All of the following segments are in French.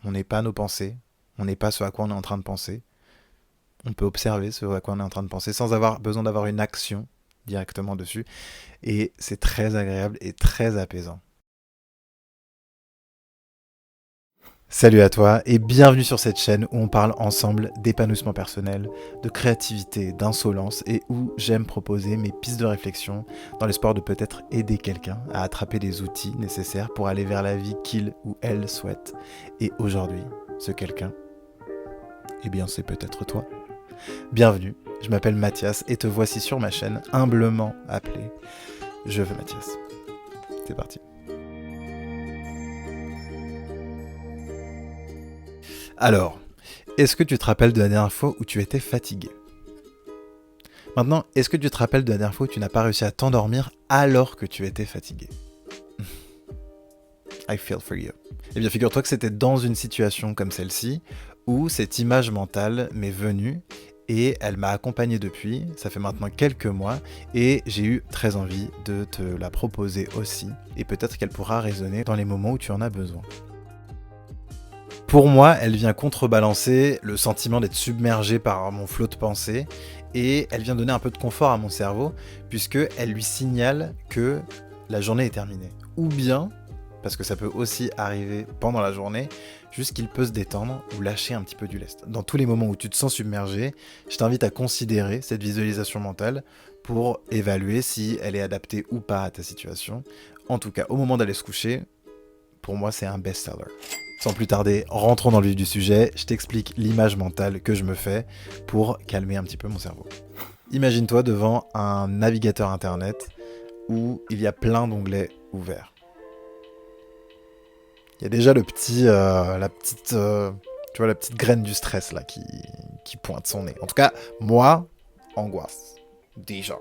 On n'est pas nos pensées, on n'est pas ce à quoi on est en train de penser. On peut observer ce à quoi on est en train de penser sans avoir besoin d'avoir une action directement dessus. Et c'est très agréable et très apaisant. Salut à toi et bienvenue sur cette chaîne où on parle ensemble d'épanouissement personnel, de créativité, d'insolence et où j'aime proposer mes pistes de réflexion dans l'espoir de peut-être aider quelqu'un à attraper les outils nécessaires pour aller vers la vie qu'il ou elle souhaite. Et aujourd'hui, ce quelqu'un, eh bien c'est peut-être toi. Bienvenue, je m'appelle Mathias et te voici sur ma chaîne humblement appelée Je veux Mathias. C'est parti. Alors, est-ce que tu te rappelles de la dernière fois où tu étais fatigué ? Maintenant, est-ce que tu te rappelles de la dernière fois où tu n'as pas réussi à t'endormir alors que tu étais fatigué ? I feel for you. Eh bien, figure-toi que c'était dans une situation comme celle-ci où cette image mentale m'est venue et elle m'a accompagné depuis. Ça fait maintenant quelques mois et j'ai eu très envie de te la proposer aussi. Et peut-être qu'elle pourra résonner dans les moments où tu en as besoin. Pour moi, elle vient contrebalancer le sentiment d'être submergé par mon flot de pensée et elle vient donner un peu de confort à mon cerveau puisqu'elle lui signale que la journée est terminée. Ou bien, parce que ça peut aussi arriver pendant la journée, juste qu'il peut se détendre ou lâcher un petit peu du lest. Dans tous les moments où tu te sens submergé, je t'invite à considérer cette visualisation mentale pour évaluer si elle est adaptée ou pas à ta situation. En tout cas, au moment d'aller se coucher, pour moi, c'est un best-seller. Sans plus tarder, rentrons dans le vif du sujet, je t'explique l'image mentale que je me fais pour calmer un petit peu mon cerveau. Imagine-toi devant un navigateur internet où il y a plein d'onglets ouverts. Il y a déjà la petite graine du stress là qui pointe son nez. En tout cas, moi, angoisse. Déjà,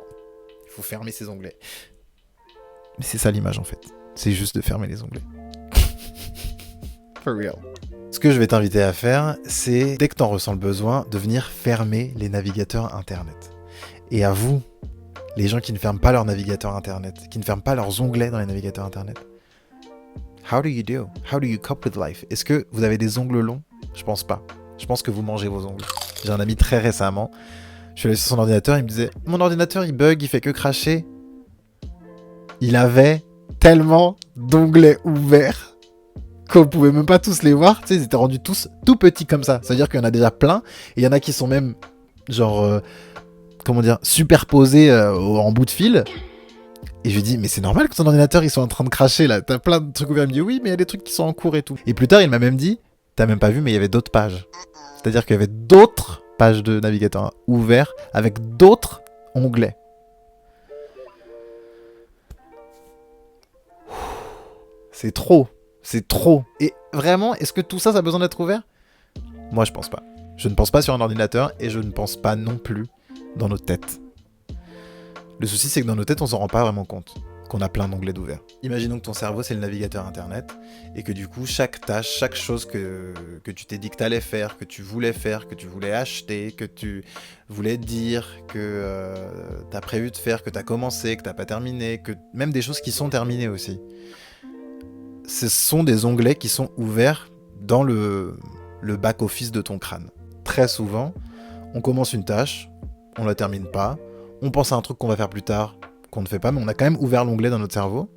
il faut fermer ses onglets. Mais c'est ça l'image en fait. C'est juste de fermer les onglets. For real. Ce que je vais t'inviter à faire, c'est, dès que tu en ressens le besoin, de venir fermer les navigateurs internet. Et à vous, les gens qui ne ferment pas leur navigateur internet, qui ne ferment pas leurs onglets dans les navigateurs internet, how do you do? How do you cope with life? Est-ce que vous avez des ongles longs? Je pense pas. Je pense que vous mangez vos ongles. J'ai un ami très récemment, je suis allé sur son ordinateur, il me disait « Mon ordinateur, il bug, il fait que cracher. » Il avait tellement d'onglets ouverts qu'on pouvait même pas tous les voir, tu sais, ils étaient rendus tous tout petits comme ça. C'est-à-dire qu'il y en a déjà plein, et il y en a qui sont même, genre, superposés en bout de fil. Et je lui dis, mais c'est normal que ton ordinateur, ils soit en train de cracher, là. T'as plein de trucs ouverts. Il me dit, oui, mais il y a des trucs qui sont en cours et tout. Et plus tard, il m'a même dit, t'as même pas vu, mais il y avait d'autres pages. C'est-à-dire qu'il y avait d'autres pages de navigateur ouverts avec d'autres onglets. C'est trop. C'est trop. Et vraiment, est-ce que tout ça, ça a besoin d'être ouvert ? Moi, je pense pas. Je ne pense pas sur un ordinateur et je ne pense pas non plus dans nos têtes. Le souci, c'est que dans nos têtes, on s'en rend pas vraiment compte qu'on a plein d'onglets d'ouverts. Imaginons que ton cerveau, c'est le navigateur internet et que du coup, chaque tâche, chaque chose que tu t'es dit que t'allais faire, que tu voulais acheter, que tu voulais dire, que t'as prévu de faire, que t'as commencé, que t'as pas terminé, que même des choses qui sont terminées aussi. Ce sont des onglets qui sont ouverts dans le back-office de ton crâne. Très souvent, on commence une tâche, on la termine pas, on pense à un truc qu'on va faire plus tard, qu'on ne fait pas, mais on a quand même ouvert l'onglet dans notre cerveau,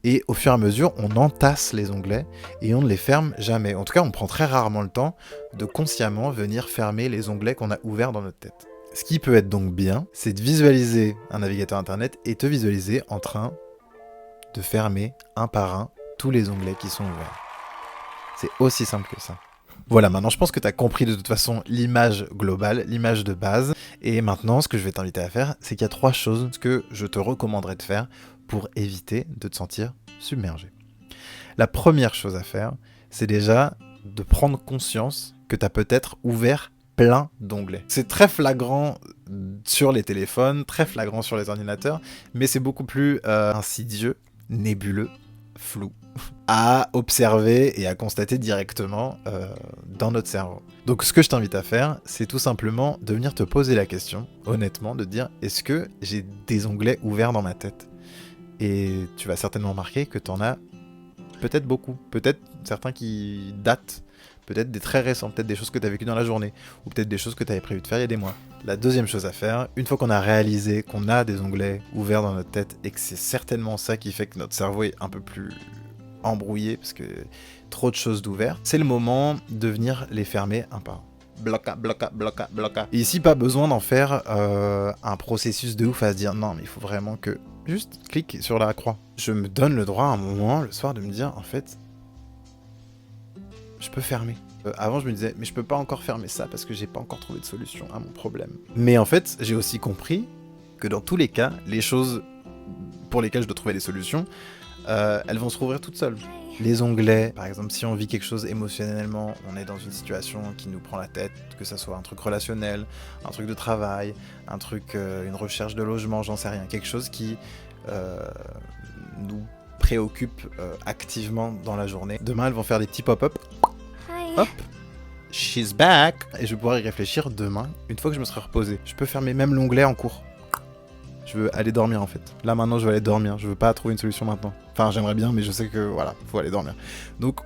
et au fur et à mesure, on entasse les onglets, et on ne les ferme jamais. En tout cas, on prend très rarement le temps de consciemment venir fermer les onglets qu'on a ouverts dans notre tête. Ce qui peut être donc bien, c'est de visualiser un navigateur internet, et te visualiser en train de fermer un par un tous les onglets qui sont ouverts. C'est aussi simple que ça. Voilà, maintenant je pense que tu as compris de toute façon l'image globale, l'image de base. Et maintenant, ce que je vais t'inviter à faire, c'est qu'il y a 3 choses que je te recommanderais de faire pour éviter de te sentir submergé. La première chose à faire, c'est déjà de prendre conscience que tu as peut-être ouvert plein d'onglets. C'est très flagrant sur les téléphones, très flagrant sur les ordinateurs, mais c'est beaucoup plus insidieux, nébuleux, flou à observer et à constater directement dans notre cerveau. Donc ce que je t'invite à faire, c'est tout simplement de venir te poser la question, honnêtement, de te dire, est-ce que j'ai des onglets ouverts dans ma tête ? Et tu vas certainement remarquer que tu en as peut-être beaucoup, peut-être certains qui datent peut-être des très récents, peut-être des choses que tu as vécues dans la journée, ou peut-être des choses que tu avais prévu de faire il y a des mois. La deuxième chose à faire, une fois qu'on a réalisé qu'on a des onglets ouverts dans notre tête et que c'est certainement ça qui fait que notre cerveau est un peu plus embrouillé parce que trop de choses d'ouvert, c'est le moment de venir les fermer un par un. Bloca, bloca, bloca, bloca. Et ici, pas besoin d'en faire un processus de ouf à se dire non, mais il faut vraiment que juste clique sur la croix. Je me donne le droit à un moment, le soir, de me dire en fait, je peux fermer. Avant, je me disais, mais je peux pas encore fermer ça parce que j'ai pas encore trouvé de solution à mon problème. Mais en fait, j'ai aussi compris que dans tous les cas, les choses pour lesquelles je dois trouver des solutions, elles vont se rouvrir toutes seules. Les onglets, par exemple, si on vit quelque chose émotionnellement, on est dans une situation qui nous prend la tête, que ça soit un truc relationnel, un truc de travail, un truc, une recherche de logement, j'en sais rien, quelque chose qui nous préoccupe activement dans la journée. Demain, elles vont faire des petits pop-up. Hop, she's back. Et je vais pouvoir y réfléchir demain, une fois que je me serai reposé. Je peux fermer même l'onglet en cours. Je veux aller dormir en fait. Là maintenant, je veux aller dormir. Je veux pas trouver une solution maintenant. Enfin, j'aimerais bien, mais je sais que voilà, faut aller dormir. Donc,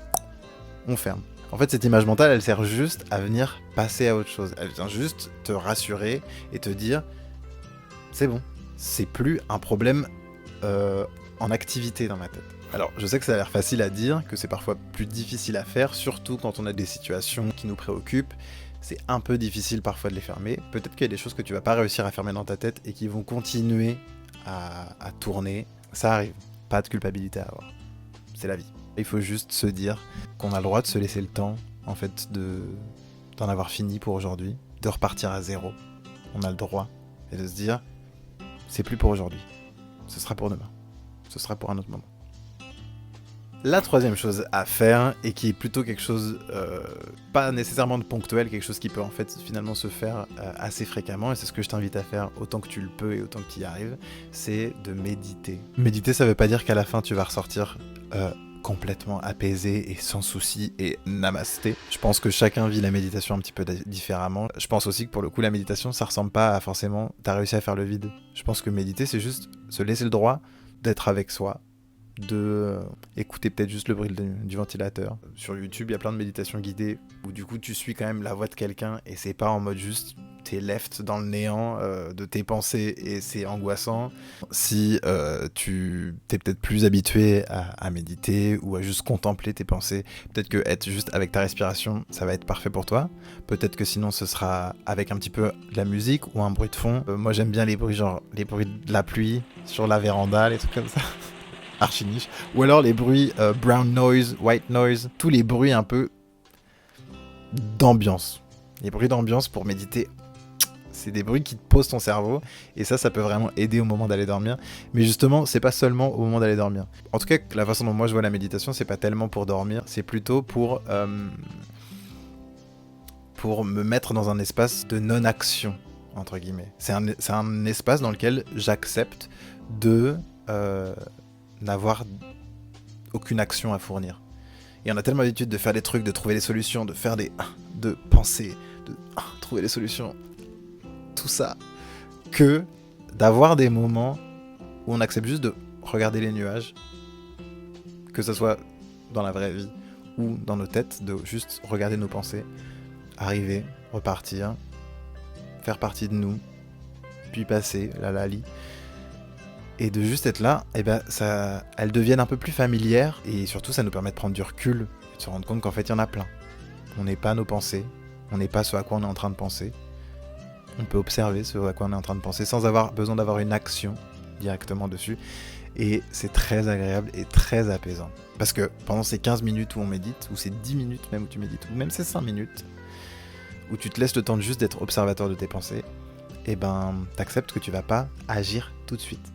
on ferme. En fait, cette image mentale, elle sert juste à venir passer à autre chose. Elle vient juste te rassurer et te dire, c'est bon. C'est plus un problème en activité dans ma tête. Alors, je sais que ça a l'air facile à dire, que c'est parfois plus difficile à faire, surtout quand on a des situations qui nous préoccupent. C'est un peu difficile parfois de les fermer. Peut-être qu'il y a des choses que tu vas pas réussir à fermer dans ta tête et qui vont continuer à tourner. Ça arrive. Pas de culpabilité à avoir. C'est la vie. Il faut juste se dire qu'on a le droit de se laisser le temps, en fait, d'en avoir fini pour aujourd'hui, de repartir à zéro. On a le droit. Et de se dire, c'est plus pour aujourd'hui. Ce sera pour demain. Ce sera pour un autre moment. La troisième chose à faire, et qui est plutôt quelque chose, pas nécessairement de ponctuel, quelque chose qui peut en fait finalement se faire assez fréquemment, et c'est ce que je t'invite à faire autant que tu le peux et autant que tu y arrives, c'est de méditer. Méditer, ça veut pas dire qu'à la fin tu vas ressortir complètement apaisé et sans souci et namasté. Je pense que chacun vit la méditation un petit peu différemment. Je pense aussi que pour le coup la méditation ça ressemble pas à forcément t'as réussi à faire le vide. Je pense que méditer c'est juste se laisser le droit d'être avec soi, de écouter peut-être juste le bruit du ventilateur. Sur YouTube, il y a plein de méditations guidées où du coup tu suis quand même la voix de quelqu'un et c'est pas en mode juste t'es left dans le néant de tes pensées et c'est angoissant. Si tu t'es peut-être plus habitué à méditer ou à juste contempler tes pensées, peut-être que être juste avec ta respiration, ça va être parfait pour toi. Peut-être que sinon ce sera avec un petit peu de la musique ou un bruit de fond. Moi j'aime bien les bruits genre les bruits de la pluie sur la véranda, les trucs comme ça. Archi niche. Ou alors les bruits brown noise, white noise, tous les bruits un peu d'ambiance. Les bruits d'ambiance pour méditer, c'est des bruits qui te posent ton cerveau et ça peut vraiment aider au moment d'aller dormir. Mais justement, c'est pas seulement au moment d'aller dormir. En tout cas, la façon dont moi je vois la méditation, c'est pas tellement pour dormir, c'est plutôt pour me mettre dans un espace de non-action, entre guillemets. C'est un espace dans lequel j'accepte de n'avoir aucune action à fournir. Et on a tellement l'habitude de faire des trucs, de trouver des solutions, de penser, de trouver des solutions, tout ça, que d'avoir des moments où on accepte juste de regarder les nuages, que ce soit dans la vraie vie ou dans nos têtes, de juste regarder nos pensées, arriver, repartir, faire partie de nous, puis passer, la lali. Et de juste être là, et ben elles deviennent un peu plus familières et surtout ça nous permet de prendre du recul et de se rendre compte qu'en fait il y en a plein. On n'est pas nos pensées, on n'est pas ce à quoi on est en train de penser. On peut observer ce à quoi on est en train de penser sans avoir besoin d'avoir une action directement dessus. Et c'est très agréable et très apaisant. Parce que pendant ces 15 minutes où on médite, ou ces 10 minutes même où tu médites, ou même ces 5 minutes, où tu te laisses le temps de juste d'être observateur de tes pensées, et ben t'acceptes que tu vas pas agir tout de suite.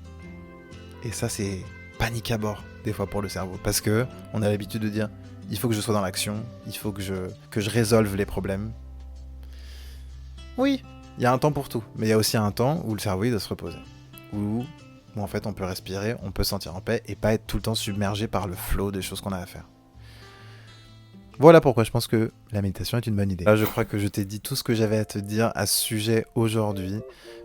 Et ça, c'est panique à bord, des fois, pour le cerveau. Parce que on a l'habitude de dire, il faut que je sois dans l'action, il faut que je résolve les problèmes. Oui, il y a un temps pour tout. Mais il y a aussi un temps où le cerveau, il doit se reposer. Où en fait, on peut respirer, on peut se sentir en paix et pas être tout le temps submergé par le flot des choses qu'on a à faire. Voilà pourquoi je pense que la méditation est une bonne idée. Là, je crois que je t'ai dit tout ce que j'avais à te dire à ce sujet aujourd'hui.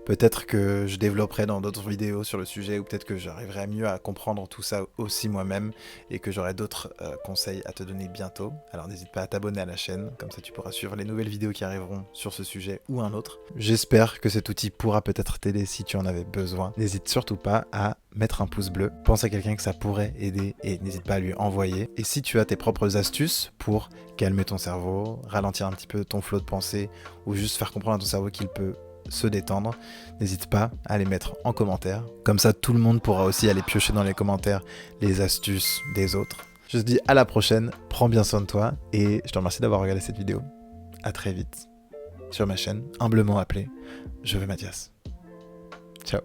Peut-être que je développerai dans d'autres vidéos sur le sujet, ou peut-être que j'arriverai mieux à comprendre tout ça aussi moi-même, et que j'aurai d'autres conseils à te donner bientôt. Alors n'hésite pas à t'abonner à la chaîne, comme ça tu pourras suivre les nouvelles vidéos qui arriveront sur ce sujet ou un autre. J'espère que cet outil pourra peut-être t'aider si tu en avais besoin. N'hésite surtout pas à mettre un pouce bleu, pense à quelqu'un que ça pourrait aider et n'hésite pas à lui envoyer. Et si tu as tes propres astuces pour calmer ton cerveau, ralentir un petit peu ton flot de pensée, ou juste faire comprendre à ton cerveau qu'il peut se détendre, n'hésite pas à les mettre en commentaire. Comme ça, tout le monde pourra aussi aller piocher dans les commentaires les astuces des autres. Je te dis à la prochaine, prends bien soin de toi, et je te remercie d'avoir regardé cette vidéo. À très vite sur ma chaîne, humblement appelée Je veux Mathias. Ciao.